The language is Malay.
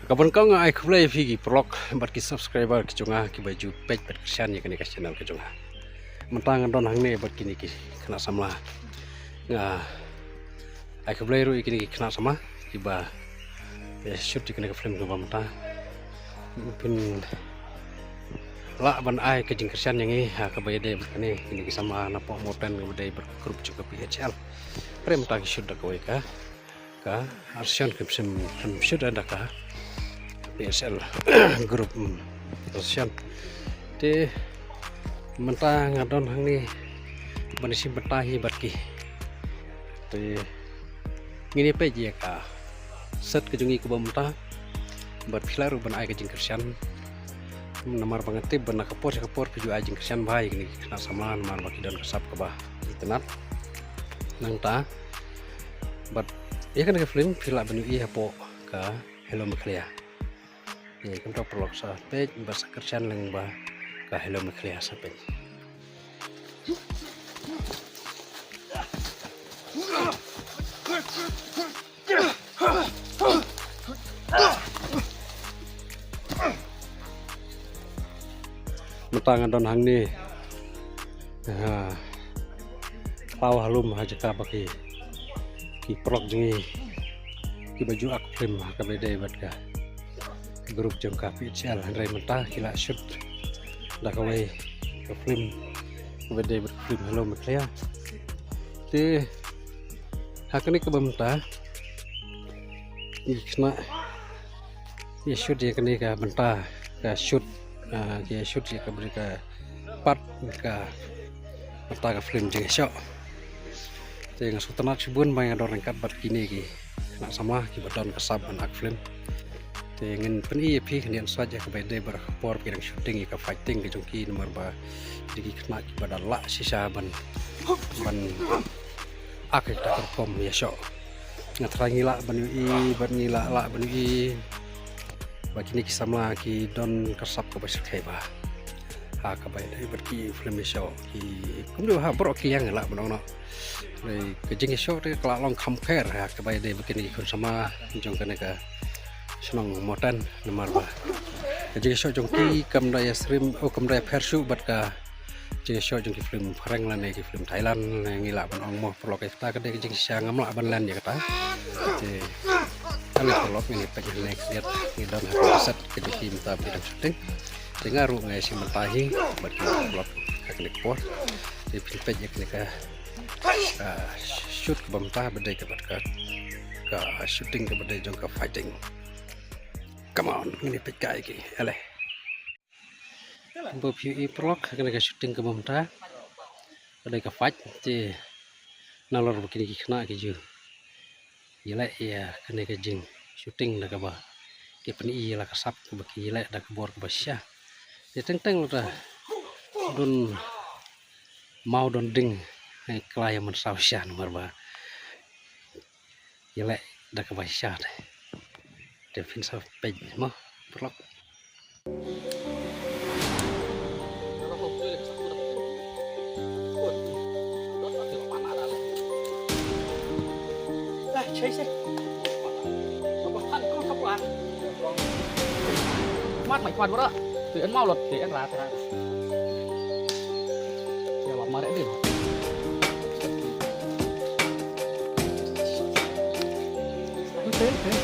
Kapan kau ngai kulai figi blog bagi subscriber kecunga ki baju page berkesian ya kini channel kecunga. Mentang don hang ni bagi ni kena sama nga ai kulai ru kini kena sama kiba shoot kini ke film ke bamta. Pin la ban ai ke jing kesian yang ni ha ke baya de kini kini sama napok moten ke baya bergrup juga PHL. Prem tak shoot dak wei ka arsian ke film shoot ada ka PSL grup Rusian di mentah ngadon hang ni benisi betahi barki di ngini pe je ka set kejungi ke bamta bar pilar ban ai kejing kersian nomor banget ban kapor keju ai jing kersian bai ni kena samalan mar baki dan kesap ke bah itenat nang ta bat ya kan ke film pila benu i hapo ka hello maklia ya kan perlu sampai bahasa kerjaan yang bah ke hello maklia sampai mentangan don hang ni tahu halum aja ka bagi ki prok jengi ki baju aku film ka beda buat ka grup jengka PCL Andrei mentah kila shoot dah kawai ke film beda berfilm hello maklia di hak ni ke bentah kena ya shoot dia kena ke bentah ke shoot dia shoot dia ke beri ke part ke bentah ke film juga show dengan sultanat sibun banyak orang kat bat kini ki nak sama ki badon kesab anak film dengan peni pi kemudian saja ke beda berkapor pirang shooting ke fighting ke jongki nomor ba digi kena ki badala sisa ban ak kita perform ya show ngatrangi la ban ngila la ban bagi ni kisama ki don kasap ke besar keba ha ke beda berki film show ki kumdu ha bro ki yang la banono ke jing show ke long compare ha ke beda begini kun sama jongkan ke senang motan nomor bah jadi show jongki kamdaya stream kamdaya persu bat ka jadi show jongki film Farang lan ki film Thailand ngila ban ong mo perlu kita ke jing sia ngamla ban lan ya kata jadi kali perlu ini pengen next lihat ngidon set ke jongki minta bidang syuting dengar ru ngai si mentahi bat ki vlog klik por di page ya klik shoot ke bamta bedai ke bat ka shooting ke bedai jongka fighting. Come on, ini pekai ki, aleh. Berview prolog, kena ke shooting ke bamta, ada ke fight, je nalor begini kena ke ju. Yelek ya, kena ke jing shooting dah ke bah, ke peni lah kesap ke bagi yelek dah ke bor ke basya. Dia teng lah, don mau don ding, kelaya mensausian nomor bah, yelek dah ke basya deh. Devin sampai mau perlu mát mày khoan quá đó thì ăn mau luật thì ăn lá thôi giờ bảo mà đã được thế